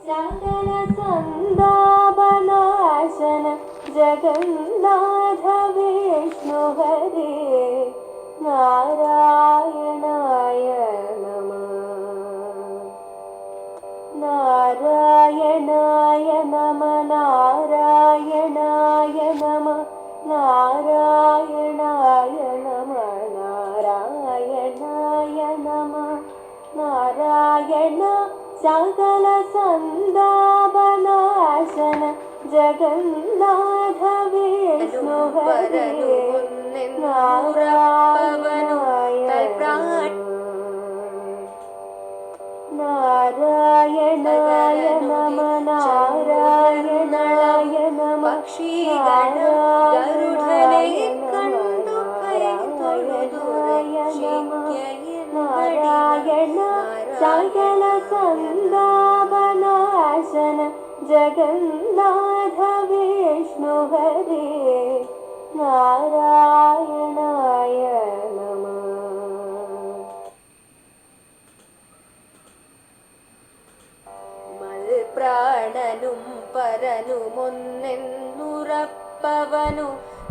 സകല സന്താപനാശന ജഗന്നാഥ വിഷ്ണു ഹരേ നാരായണായ നമഃ. നാരായണായ നമഃ. നാരായണായ നമഃ. നാരായണായ നമഃ. നാരായണായ നമഃ. നാരായണ സകല സന്താപനാശന ജഗന്നാഥ വിഷ്ണു ഹരേ നാരായണായ നാരായണായ നമഃ. നാരായണായ നമഃ. നാരായണ സകല സന്താപനാശന ജഗന്നാഥ വിഷ്ണു ഹരേ നാരായണായ നമഃ. മൽപ്രാണനും പരനുമൊന്നെന്നുറപ്പവനു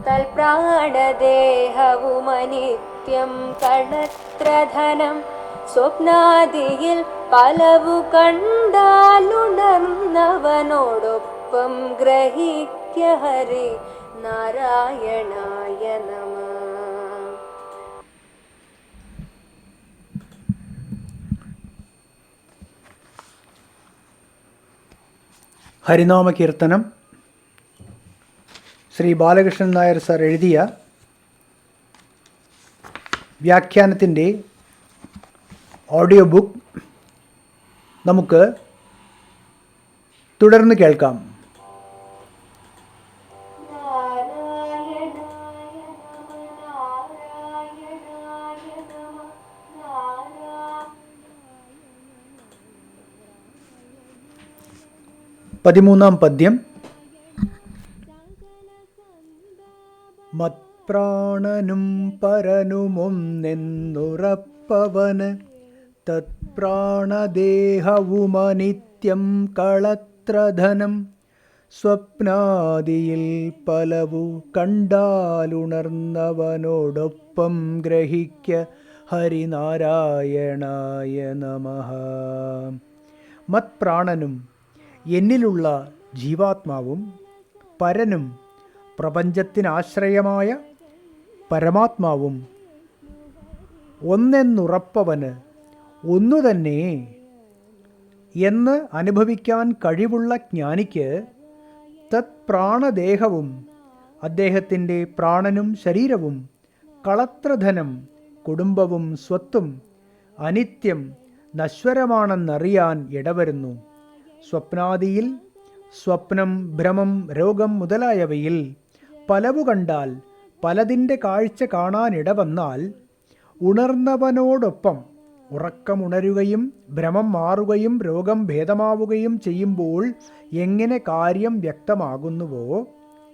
തൽപ്രാണദേഹവുമനിത്യം കളത്രധനം സ്വപ്നാദിയിൽ പലവു കണ്ടാലുണർന്നവനോടൊപ്പം ഗ്രഹിക്ക ഹരി നാരായണായ നമഃ. ഹരിനാമ കീർത്തനം ശ്രീ ബാലകൃഷ്ണൻ നായർ സാർ എഴുതിയ വ്യാഖ്യാനത്തിൻ്റെ ഓഡിയോ ബുക്ക് നമുക്ക് തുടർന്ന് കേൾക്കാം. പതിമൂന്നാം പദ്യം. മത്പ്രാണനും പരനുമൊന്നെന്നുറപ്പവന് തത്പ്രാണദേഹവുമനിത്യം കളത്രധനം സ്വപ്നാദിയിൽ പലവു കണ്ടാലുണർന്നവനോടൊപ്പം ഗ്രഹിക്ക ഹരിനാരായണായ നമഃ. മത്പ്രാണനും എന്നിലുള്ള ജീവാത്മാവും പരനും പ്രപഞ്ചത്തിനാശ്രയമായ പരമാത്മാവും ഒന്നെന്നുറപ്പവന് ഒന്നുതന്നെ എന്ന് അനുഭവിക്കാൻ കഴിവുള്ള ജ്ഞാനിക്ക് തത്പ്രാണദേഹവും അദ്ദേഹത്തിൻ്റെ പ്രാണനും ശരീരവും കളത്രധനം കുടുംബവും സ്വത്തും അനിത്യം നശ്വരമാണെന്നറിയാൻ ഇടവരുന്നു. സ്വപ്നാദിയിൽ സ്വപ്നം, ഭ്രമം, രോഗം മുതലായവയിൽ പലവു കണ്ടാൽ, പലതിൻ്റെ കാഴ്ച കാണാനിടവന്നാൽ ഉണർന്നവനോടൊപ്പം ഉറക്കമുണരുകയും ഭ്രമം മാറുകയും രോഗം ഭേദമാവുകയും ചെയ്യുമ്പോൾ എങ്ങനെ കാര്യം വ്യക്തമാകുന്നുവോ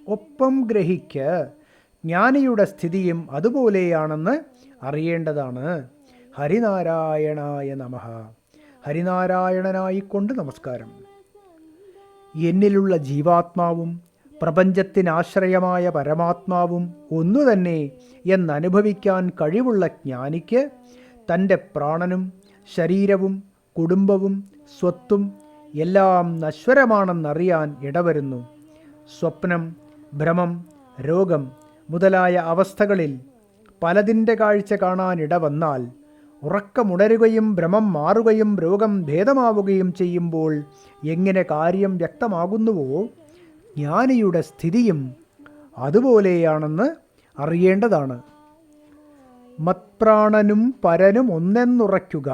ഒപ്പം ഗ്രഹിക്ക ജ്ഞാനിയുടെ സ്ഥിതിയും അതുപോലെയാണെന്ന് അറിയേണ്ടതാണ്. ഹരിനാരായണായ നമഃ. ഹരിനാരായണനായിക്കൊണ്ട് നമസ്കാരം. എന്നിലുള്ള ജീവാത്മാവും പ്രപഞ്ചത്തിനാശ്രയമായ പരമാത്മാവും ഒന്നുതന്നെ എന്നനുഭവിക്കാൻ കഴിവുള്ള ജ്ഞാനിക്ക് തൻ്റെ പ്രാണനും ശരീരവും കുടുംബവും സ്വത്തും എല്ലാം നശ്വരമാണെന്നറിയാൻ ഇടവരുന്നു. സ്വപ്നം, ഭ്രമം, രോഗം മുതലായ അവസ്ഥകളിൽ പലതിൻ്റെ കാഴ്ച കാണാനിടവന്നാൽ ഉറക്കമുണരുകയും ഭ്രമം മാറുകയും രോഗം ഭേദമാവുകയും ചെയ്യുമ്പോൾ എങ്ങനെ കാര്യം വ്യക്തമാകുന്നുവോ ജ്ഞാനിയുടെ സ്ഥിതിയും അതുപോലെയാണെന്ന് അറിയേണ്ടതാണ്. മത്പ്രാണനും പരനും ഒന്നെന്നുറയ്ക്കുക.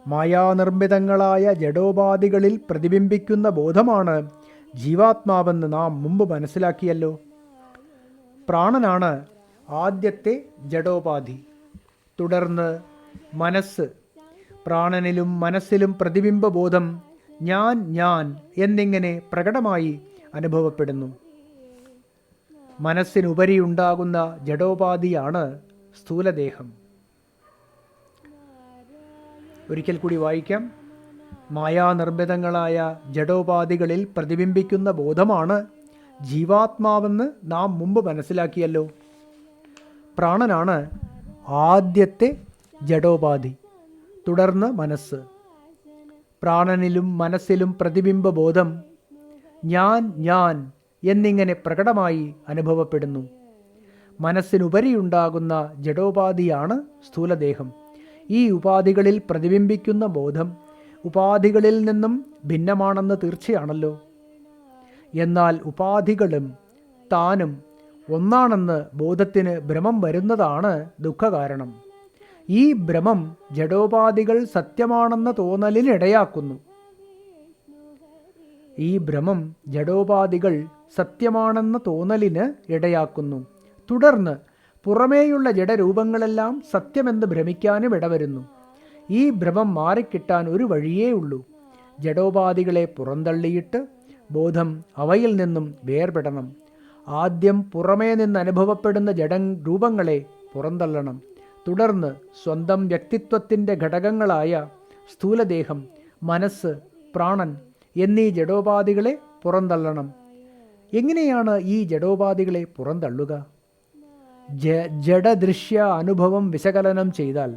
മായാനിർമ്മിതങ്ങളായ ജഡോപാധികളിൽ പ്രതിബിംബിക്കുന്ന ബോധമാണ് ജീവാത്മാവെന്ന് നാം മുമ്പ് മനസ്സിലാക്കിയല്ലോ. പ്രാണനാണ് ആദ്യത്തെ ജഡോപാധി. തുടർന്ന് മനസ്സ്. പ്രാണനിലും മനസ്സിലും പ്രതിബിംബബോധം ഞാൻ ഞാൻ എന്നിങ്ങനെ പ്രകടമായി അനുഭവപ്പെടുന്നു. മനസ്സിനുപരിയുണ്ടാകുന്ന ജഡോപാധിയാണ് സ്ഥൂലദേഹം. ഒരിക്കൽ കൂടി വായിക്കാം. മായാനിർമ്മിതങ്ങളായ ജഡോപാധികളിൽ പ്രതിബിംബിക്കുന്ന ബോധമാണ് ജീവാത്മാവെന്ന് നാം മുമ്പ് മനസ്സിലാക്കിയല്ലോ. പ്രാണനാണ് ആദ്യത്തെ ജഡോപാധി, തുടർന്ന് മനസ്സ്. പ്രാണനിലും മനസ്സിലും പ്രതിബിംബബോധം ഞാൻ ഞാൻ എന്നിങ്ങനെ പ്രകടമായി അനുഭവപ്പെടുന്നു. മനസ്സിനുപരിയുണ്ടാകുന്ന ജഡോപാധിയാണ് സ്ഥൂലദേഹം. ഈ ഉപാധികളിൽ പ്രതിബിംബിക്കുന്ന ബോധം ഉപാധികളിൽ നിന്നും ഭിന്നമാണെന്ന് തീർച്ചയാണല്ലോ. എന്നാൽ ഉപാധികളും താനും ഒന്നാണെന്ന് ബോധത്തിന് ഭ്രമം വരുന്നതാണ് ദുഃഖകാരണം. ഈ ഭ്രമം ജഡോപാധികൾ സത്യമാണെന്ന തോന്നലിനിടയാക്കുന്നു. സത്യമാണെന്ന തോന്നലിന് ഇടയാക്കുന്നു. തുടർന്ന് പുറമേയുള്ള ജഡരൂപങ്ങളെല്ലാം സത്യമെന്ന് ഭ്രമിക്കാനും ഇടവരുന്നു. ഈ ഭ്രമം മാറിക്കിട്ടാൻ ഒരു വഴിയേ ഉള്ളൂ. ജഡോപാധികളെ പുറന്തള്ളിയിട്ട് ബോധം അവയിൽ നിന്നും വേർപെടണം. ആദ്യം പുറമേ നിന്ന് അനുഭവപ്പെടുന്ന ജഡരൂപങ്ങളെ പുറന്തള്ളണം. തുടർന്ന് സ്വന്തം വ്യക്തിത്വത്തിൻ്റെ ഘടകങ്ങളായ സ്ഥൂലദേഹം, മനസ്സ്, പ്രാണൻ എന്നീ ജഡോപാധികളെ പുറന്തള്ളണം. എങ്ങനെയാണ് ഈ ജഡോപാധികളെ പുറന്തള്ളുക? ജഡദൃശ്യ അനുഭവം വിശകലനം ചെയ്താൽ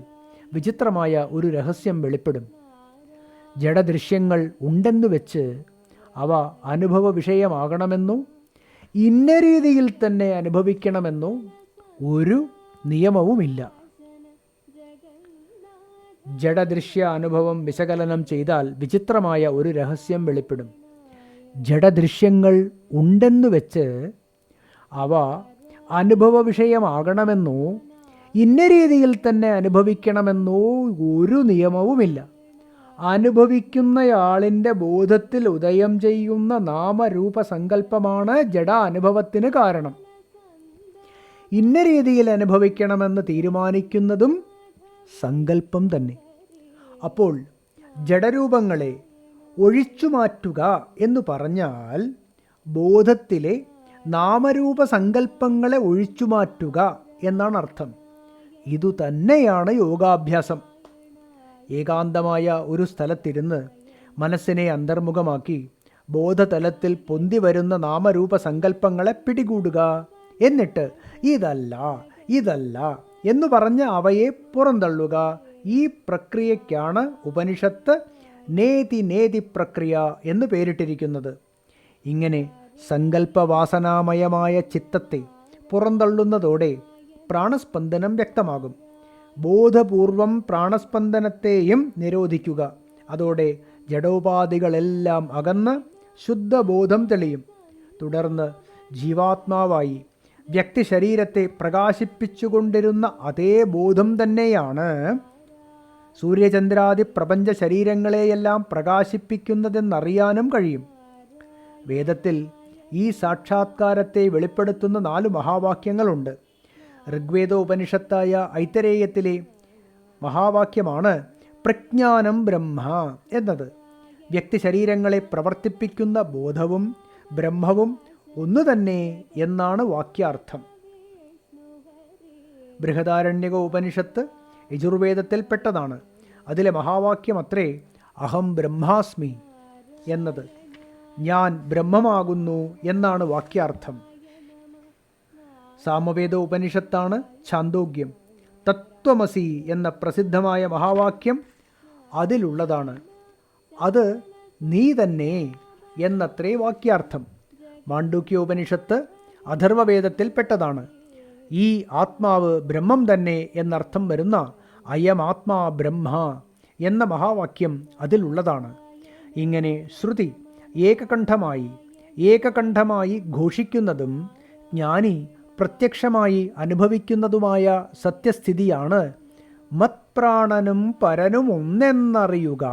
വിചിത്രമായ ഒരു രഹസ്യം വെളിപ്പെടും. ജഡദൃശ്യങ്ങൾ ഉണ്ടെന്നു വെച്ച് അവ അനുഭവ വിഷയമാകണമെന്നോ ഇന്ന രീതിയിൽ തന്നെ അനുഭവിക്കണമെന്നോ ഒരു നിയമവുമില്ല. ജഡദൃശ്യ അനുഭവം വിശകലനം ചെയ്താൽ വിചിത്രമായ ഒരു രഹസ്യം വെളിപ്പെടും. ജഡദൃശ്യങ്ങൾ ഉണ്ടെന്നു വെച്ച് അവ അനുഭവ വിഷയമാകണമെന്നോ ഇന്ന രീതിയിൽ തന്നെ അനുഭവിക്കണമെന്നോ ഒരു നിയമവുമില്ല. അനുഭവിക്കുന്നയാളിൻ്റെ ബോധത്തിൽ ഉദയം ചെയ്യുന്ന നാമരൂപസങ്കല്പമാണ് ജഡ അനുഭവത്തിന് കാരണം. ഇന്ന രീതിയിൽ അനുഭവിക്കണമെന്ന് തീരുമാനിക്കുന്നതും സങ്കല്പം തന്നെ. അപ്പോൾ ജഡരൂപങ്ങളെ ഒഴിച്ചുമാറ്റുക എന്ന് പറഞ്ഞാൽ ബോധത്തിലെ നാമരൂപസങ്കല്പങ്ങളെ ഒഴിച്ചുമാറ്റുക എന്നാണ് അർത്ഥം. ഇതുതന്നെയാണ് യോഗാഭ്യാസം. ഏകാന്തമായ ഒരു സ്ഥലത്തിരുന്ന് മനസ്സിനെ അന്തർമുഖമാക്കി ബോധതലത്തിൽ പൊന്തി വരുന്ന നാമരൂപസങ്കല്പങ്ങളെ പിടികൂടുക. എന്നിട്ട് ഇതല്ല എന്നു പറഞ്ഞ് അവയെ പുറന്തള്ളുക. ഈ പ്രക്രിയയ്ക്കാണ് ഉപനിഷത്ത് നേതി പ്രക്രിയ എന്ന് പേരിട്ടിരിക്കുന്നത്. ഇങ്ങനെ സങ്കല്പവാസനാമയമായ ചിത്തത്തെ പുറന്തള്ളുന്നതോടെ പ്രാണസ്പന്ദനം വ്യക്തമാകും. ബോധപൂർവം പ്രാണസ്പന്ദനത്തെയും നിരോധിക്കുക. അതോടെ ജഡോപാധികളെല്ലാം അകന്ന് ശുദ്ധബോധം തെളിയും. തുടർന്ന് ജീവാത്മാവായി വ്യക്തിശരീരത്തെ പ്രകാശിപ്പിച്ചുകൊണ്ടിരുന്ന അതേ ബോധം തന്നെയാണ് സൂര്യചന്ദ്രാദി പ്രപഞ്ച ശരീരങ്ങളെയെല്ലാം പ്രകാശിപ്പിക്കുന്നതെന്നറിയാനും കഴിയും. വേദത്തിൽ ഈ സാക്ഷാത്കാരത്തെ വെളിപ്പെടുത്തുന്ന 4 മഹാവാക്യങ്ങളുണ്ട്. ഋഗ്വേദോപനിഷത്തായ ഐതരേയത്തിലെ മഹാവാക്യമാണ് പ്രജ്ഞാനം ബ്രഹ്മ എന്നത്. വ്യക്തിശരീരങ്ങളെ പ്രവർത്തിപ്പിക്കുന്ന ബോധവും ബ്രഹ്മവും ഒന്നു തന്നെ എന്നാണ് വാക്യാർത്ഥം. ബൃഹദാരണ്യക ഉപനിഷത്ത് യജുർവേദത്തിൽപ്പെട്ടതാണ്. അതിലെ മഹാവാക്യം അത്രേ അഹം ബ്രഹ്മാസ്മി എന്നത്. ഞാൻ ബ്രഹ്മമാകുന്നു എന്നാണ് വാക്യാർത്ഥം. സാമവേദ ഉപനിഷത്താണ് ഛാന്തോഗ്യം. തത്വമസി എന്ന പ്രസിദ്ധമായ മഹാവാക്യം അതിലുള്ളതാണ്. അത് നീ തന്നെ എന്നത്രേ വാക്യാർത്ഥം. മാണ്ഡൂക്യോപനിഷത്ത് അഥർവവേദത്തിൽപ്പെട്ടതാണ്. ഈ ആത്മാവ് ബ്രഹ്മം തന്നെ എന്നർത്ഥം വരുന്ന അയമാത്മാ ബ്രഹ്മ എന്ന മഹാവാക്യം അതിലുള്ളതാണ്. ഇങ്ങനെ ശ്രുതി ഏകകണ്ഠമായി ഘോഷിക്കുന്നതും ജ്ഞാനി പ്രത്യക്ഷമായി അനുഭവിക്കുന്നതുമായ സത്യസ്ഥിതിയാണ് മത്പ്രാണനും പരനും ഒന്നെന്നറിയുക.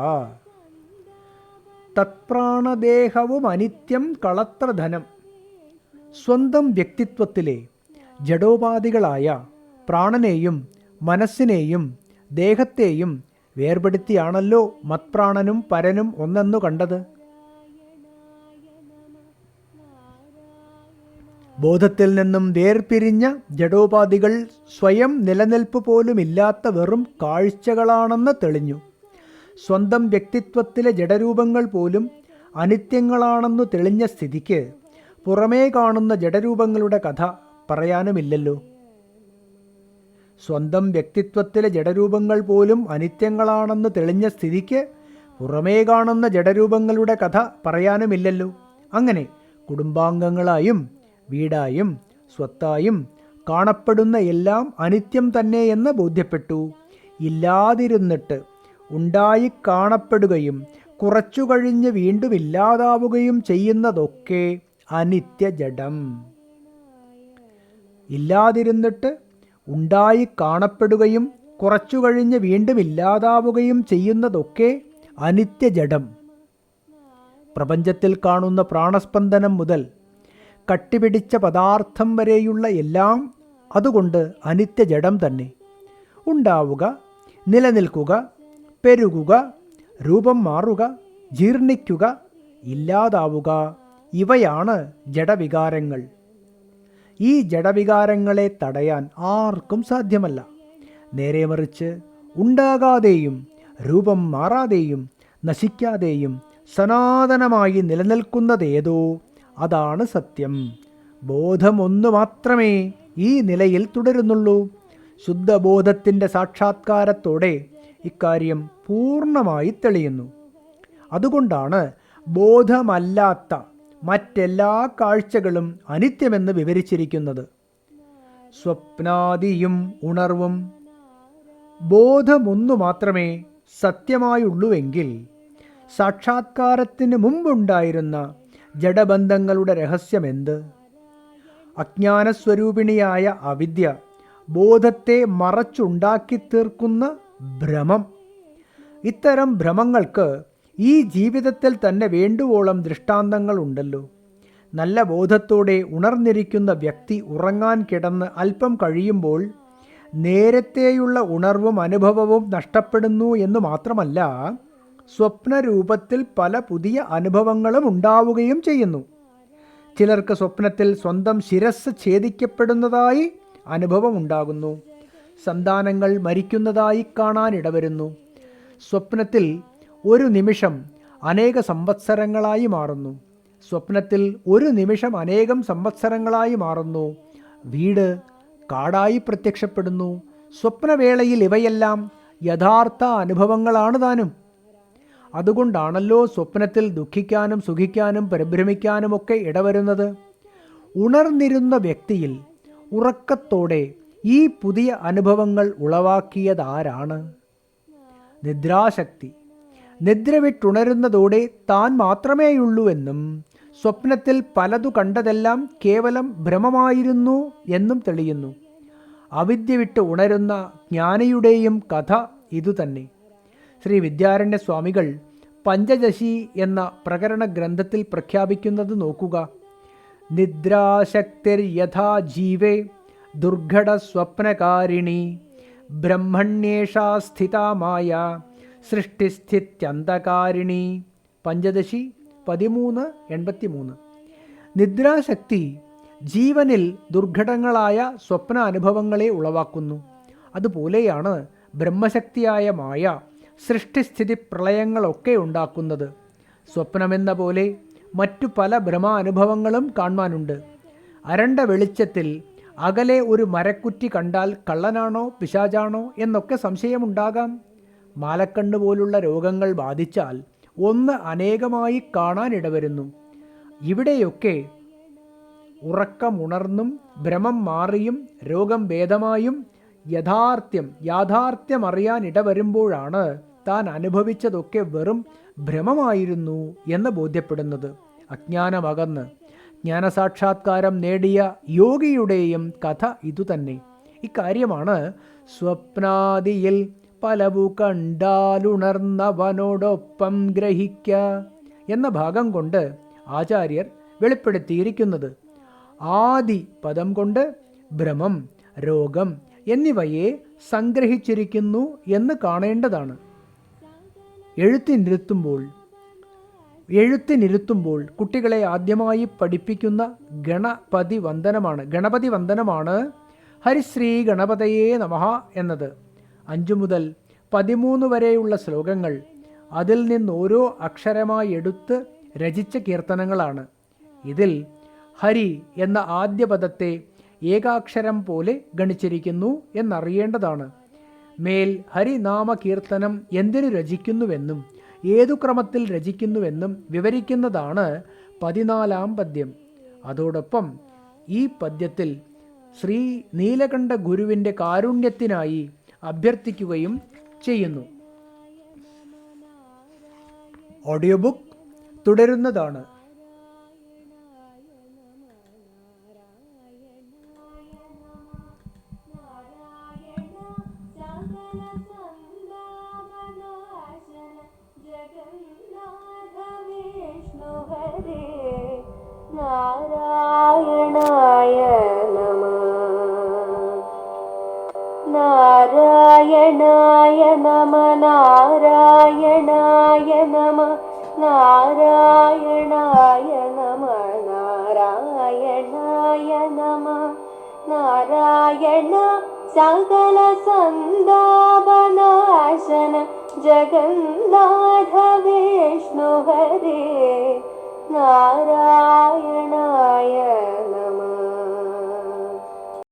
തത്പ്രാണദേഹവും അനിത്യം കളത്രധനം. സ്വന്തം വ്യക്തിത്വത്തിലെ ജഡോപാധികളായ പ്രാണനെയും മനസ്സിനെയും ദേഹത്തെയും വേർപെടുത്തിയാണല്ലോ മത്പ്രാണനും പരനും ഒന്നെന്നു കണ്ടത്. ബോധത്തിൽ നിന്നും വേർപിരിഞ്ഞ ജഡോപാധികൾ സ്വയം നിലനിൽപ്പ് പോലുമില്ലാത്ത വെറും കാഴ്ചകളാണെന്ന് തെളിഞ്ഞു. സ്വന്തം വ്യക്തിത്വത്തിലെ ജഡരൂപങ്ങൾ പോലും അനിത്യങ്ങളാണെന്നു തെളിഞ്ഞ സ്ഥിതിക്ക് പുറമേ കാണുന്ന ജഡരൂപങ്ങളുടെ കഥ പറയാനുമില്ലല്ലോ. സ്വന്തം വ്യക്തിത്വത്തിലെ ജഡരൂപങ്ങൾ പോലും അനിത്യങ്ങളാണെന്ന് തെളിഞ്ഞ സ്ഥിതിക്ക് പുറമേ കാണുന്ന ജഡരൂപങ്ങളുടെ കഥ പറയാനുമില്ലല്ലോ. അങ്ങനെ കുടുംബാംഗങ്ങളായും വീടായും സ്വത്തായും കാണപ്പെടുന്ന എല്ലാം അനിത്യം തന്നെയെന്ന് ബോധ്യപ്പെട്ടു. ഇല്ലാതിരുന്നിട്ട് ഉണ്ടായി കാണപ്പെടുകയും കുറച്ചു കഴിഞ്ഞ് വീണ്ടും ഇല്ലാതാവുകയും ചെയ്യുന്നതൊക്കെ അനിത്യജഡം. ഇല്ലാതിരുന്നിട്ട് ഉണ്ടായി കാണപ്പെടുകയും കുറച്ചു കഴിഞ്ഞ് വീണ്ടും ഇല്ലാതാവുകയും ചെയ്യുന്നതൊക്കെ അനിത്യജഡം. പ്രപഞ്ചത്തിൽ കാണുന്ന പ്രാണസ്പന്ദനം മുതൽ കട്ടിപിടിച്ച പദാർത്ഥം വരെയുള്ള എല്ലാം അതുകൊണ്ട് അനിത്യജഡം തന്നെ. ഉണ്ടാവുക, നിലനിൽക്കുക, പെരുകുക, രൂപം മാറുക, ജീർണിക്കുക, ഇല്ലാതാവുക, ഇവയാണ് ജഡവികാരങ്ങൾ. ഈ ജഡവികാരങ്ങളെ തടയാൻ ആർക്കും സാധ്യമല്ല. നേരെ മറിച്ച് ഉണ്ടാകാതെയും രൂപം മാറാതെയും നശിക്കാതെയും സനാതനമായി നിലനിൽക്കുന്നതേതോ അതാണ് സത്യം. ബോധമൊന്നു മാത്രമേ ഈ നിലയിൽ തുടരുന്നുള്ളൂ. ശുദ്ധബോധത്തിൻ്റെ സാക്ഷാത്കാരത്തോടെ ഇക്കാര്യം പൂർണ്ണമായി തെളിയുന്നു. അതുകൊണ്ടാണ് ബോധമല്ലാത്ത മറ്റെല്ലാ കാഴ്ചകളും അനിത്യമെന്ന് വിവരിച്ചിരിക്കുന്നത്. സ്വപ്നാദിയും ഉണർവും ബോധമൊന്നു മാത്രമേ സത്യമായുള്ളൂവെങ്കിൽ സാക്ഷാത്കാരത്തിന് മുമ്പുണ്ടായിരുന്ന ജഡബന്ധങ്ങളുടെ രഹസ്യമെന്ത്? അജ്ഞാനസ്വരൂപിണിയായ അവിദ്യ ബോധത്തെ മറച്ചുണ്ടാക്കി തീർക്കുന്ന ഭ്രമം. ഇത്തരം ഭ്രമങ്ങൾക്ക് ഈ ജീവിതത്തിൽ തന്നെ വേണ്ടുവോളം ദൃഷ്ടാന്തങ്ങളുണ്ടല്ലോ. നല്ല ബോധത്തോടെ ഉണർന്നിരിക്കുന്ന വ്യക്തി ഉറങ്ങാൻ കിടന്ന് അല്പം കഴിയുമ്പോൾ നേരത്തെയുള്ള ഉണർവും അനുഭവവും നഷ്ടപ്പെടുന്നു എന്ന് മാത്രമല്ല, സ്വപ്നരൂപത്തിൽ പല പുതിയ അനുഭവങ്ങളും ഉണ്ടാവുകയും ചെയ്യുന്നു. ചിലർക്ക് സ്വപ്നത്തിൽ സ്വന്തം ശിരസ് ഛേദിക്കപ്പെടുന്നതായി അനുഭവമുണ്ടാകുന്നു. സന്താനങ്ങൾ മരിക്കുന്നതായി കാണാനിടവരുന്നു. സ്വപ്നത്തിൽ ഒരു നിമിഷം അനേക സംവത്സരങ്ങളായി മാറുന്നു. സ്വപ്നത്തിൽ ഒരു നിമിഷം അനേകം സംവത്സരങ്ങളായി മാറുന്നു. വീട് കാടായി പ്രത്യക്ഷപ്പെടുന്നു. സ്വപ്നവേളയിൽ ഇവയെല്ലാം യഥാർത്ഥ അനുഭവങ്ങളാണ് താനും. അതുകൊണ്ടാണല്ലോ സ്വപ്നത്തിൽ ദുഃഖിക്കാനും സുഖിക്കാനും പരിഭ്രമിക്കാനുമൊക്കെ ഇടവരുന്നത്. ഉണർന്നിരുന്ന വ്യക്തിയിൽ ഉറക്കത്തോടെ ഈ പുതിയ അനുഭവങ്ങൾ ഉളവാക്കിയതാരാണ്? നിദ്രാശക്തി. നിദ്ര വിട്ടുണരുന്നതോടെ താൻ മാത്രമേയുള്ളൂ എന്നും സ്വപ്നത്തിൽ പലതു കണ്ടതെല്ലാം കേവലം ഭ്രമമായിരുന്നു എന്നും തെളിയുന്നു. അവിദ്യ വിട്ട് ഉണരുന്ന ജ്ഞാനിയുടെയും കഥ ഇതുതന്നെ. ശ്രീ വിദ്യാരണ്യ സ്വാമികൾ പഞ്ചദശി എന്ന പ്രകരണ ഗ്രന്ഥത്തിൽ പ്രഖ്യാപിക്കുന്നത് നോക്കുക. നിദ്രാശക്തിർ യഥാ ജീവേ ദുർഘട സ്വപ്നകാരിണി ബ്രഹ്മണ്യേഷാ സ്ഥിതാ മായ സൃഷ്ടിസ്ഥിത്യന്തകാരിണി. പഞ്ചദശി 13:83. നിദ്രാശക്തി ജീവനിൽ ദുർഘടങ്ങളായ സ്വപ്ന അനുഭവങ്ങളെ ഉളവാക്കുന്നു. അതുപോലെയാണ് ബ്രഹ്മശക്തിയായ മായ സൃഷ്ടിസ്ഥിതി പ്രളയങ്ങളൊക്കെ ഉണ്ടാക്കുന്നത്. സ്വപ്നമെന്ന പോലെ മറ്റു പല ഭ്രമാനുഭവങ്ങളും കാണുവാനുണ്ട്. അരണ്ട വെളിച്ചത്തിൽ അകലെ ഒരു മരക്കുറ്റി കണ്ടാൽ കള്ളനാണോ പിശാചാണോ എന്നൊക്കെ സംശയമുണ്ടാകാം. മാലക്കണ്ണ് പോലുള്ള രോഗങ്ങൾ ബാധിച്ചാൽ ഒന്ന് അനേകമായി കാണാനിടവരുന്നു. ഇവിടെയൊക്കെ ഉറക്കമുണർന്നും ഭ്രമം മാറിയും രോഗം ഭേദമായും യാഥാർത്ഥ്യം അറിയാനിടവരുമ്പോഴാണ് താൻ അനുഭവിച്ചതൊക്കെ വെറും ഭ്രമമായിരുന്നു എന്ന് ബോധ്യപ്പെടുന്നത്. അജ്ഞാനമകന്ന് ജ്ഞാനസാക്ഷാത്കാരം നേടിയ യോഗിയുടെയും കഥ ഇതുതന്നെ. ഇക്കാര്യമാണ് സ്വപ്നാദിയിൽ പലവു കണ്ടാലുണർന്നവനോടൊപ്പം ഗ്രഹിക്ക എന്ന ഭാഗം കൊണ്ട് ആചാര്യർ വെളിപ്പെടുത്തിയിരിക്കുന്നത്. ആദി പദം കൊണ്ട് ഭ്രമം, രോഗം എന്നിവയെ സംഗ്രഹിച്ചിരിക്കുന്നു എന്ന് കാണേണ്ടതാണ്. എഴുത്തിനിരുത്തുമ്പോൾ കുട്ടികളെ ആദ്യമായി പഠിപ്പിക്കുന്ന ഗണപതി വന്ദനമാണ് ഹരിശ്രീ ഗണപതയേ നമഃ എന്നത്. 5 മുതൽ 13 വരെയുള്ള ശ്ലോകങ്ങൾ അതിൽ നിന്ന് ഓരോ അക്ഷരമായി എടുത്ത് രചിച്ച കീർത്തനങ്ങളാണ്. ഇതിൽ ഹരി എന്ന ആദ്യ പദത്തെ ഏകാക്ഷരം പോലെ ഗണിച്ചിരിക്കുന്നു എന്നറിയേണ്ടതാണ്. മേൽ ഹരിനാമ കീർത്തനം എന്തിനു രചിക്കുന്നുവെന്നും ഏതു ക്രമത്തിൽ രചിക്കുന്നുവെന്നും വിവരിക്കുന്നതാണ് 14-ാം പദ്യം. അതോടൊപ്പം ഈ പദ്യത്തിൽ ശ്രീ നീലകണ്ഠ ഗുരുവിൻ്റെ കാരുണ്യത്തിനായി അഭ്യർത്ഥിക്കുകയും ചെയ്യുന്നു. ഓഡിയോ ബുക്ക് തുടരുന്നതാണ്. നാരായണായ നമഃ. നാരായണായ നമഃ. നാരായണായ നമഃ. നാരായണായ നമഃ. നാരായണായ നമഃ. നാരായണ സകല സന്താപനാശന ജഗന്നാഥ വിഷ്ണു ഹരേ. നാരായണായ നമഃ.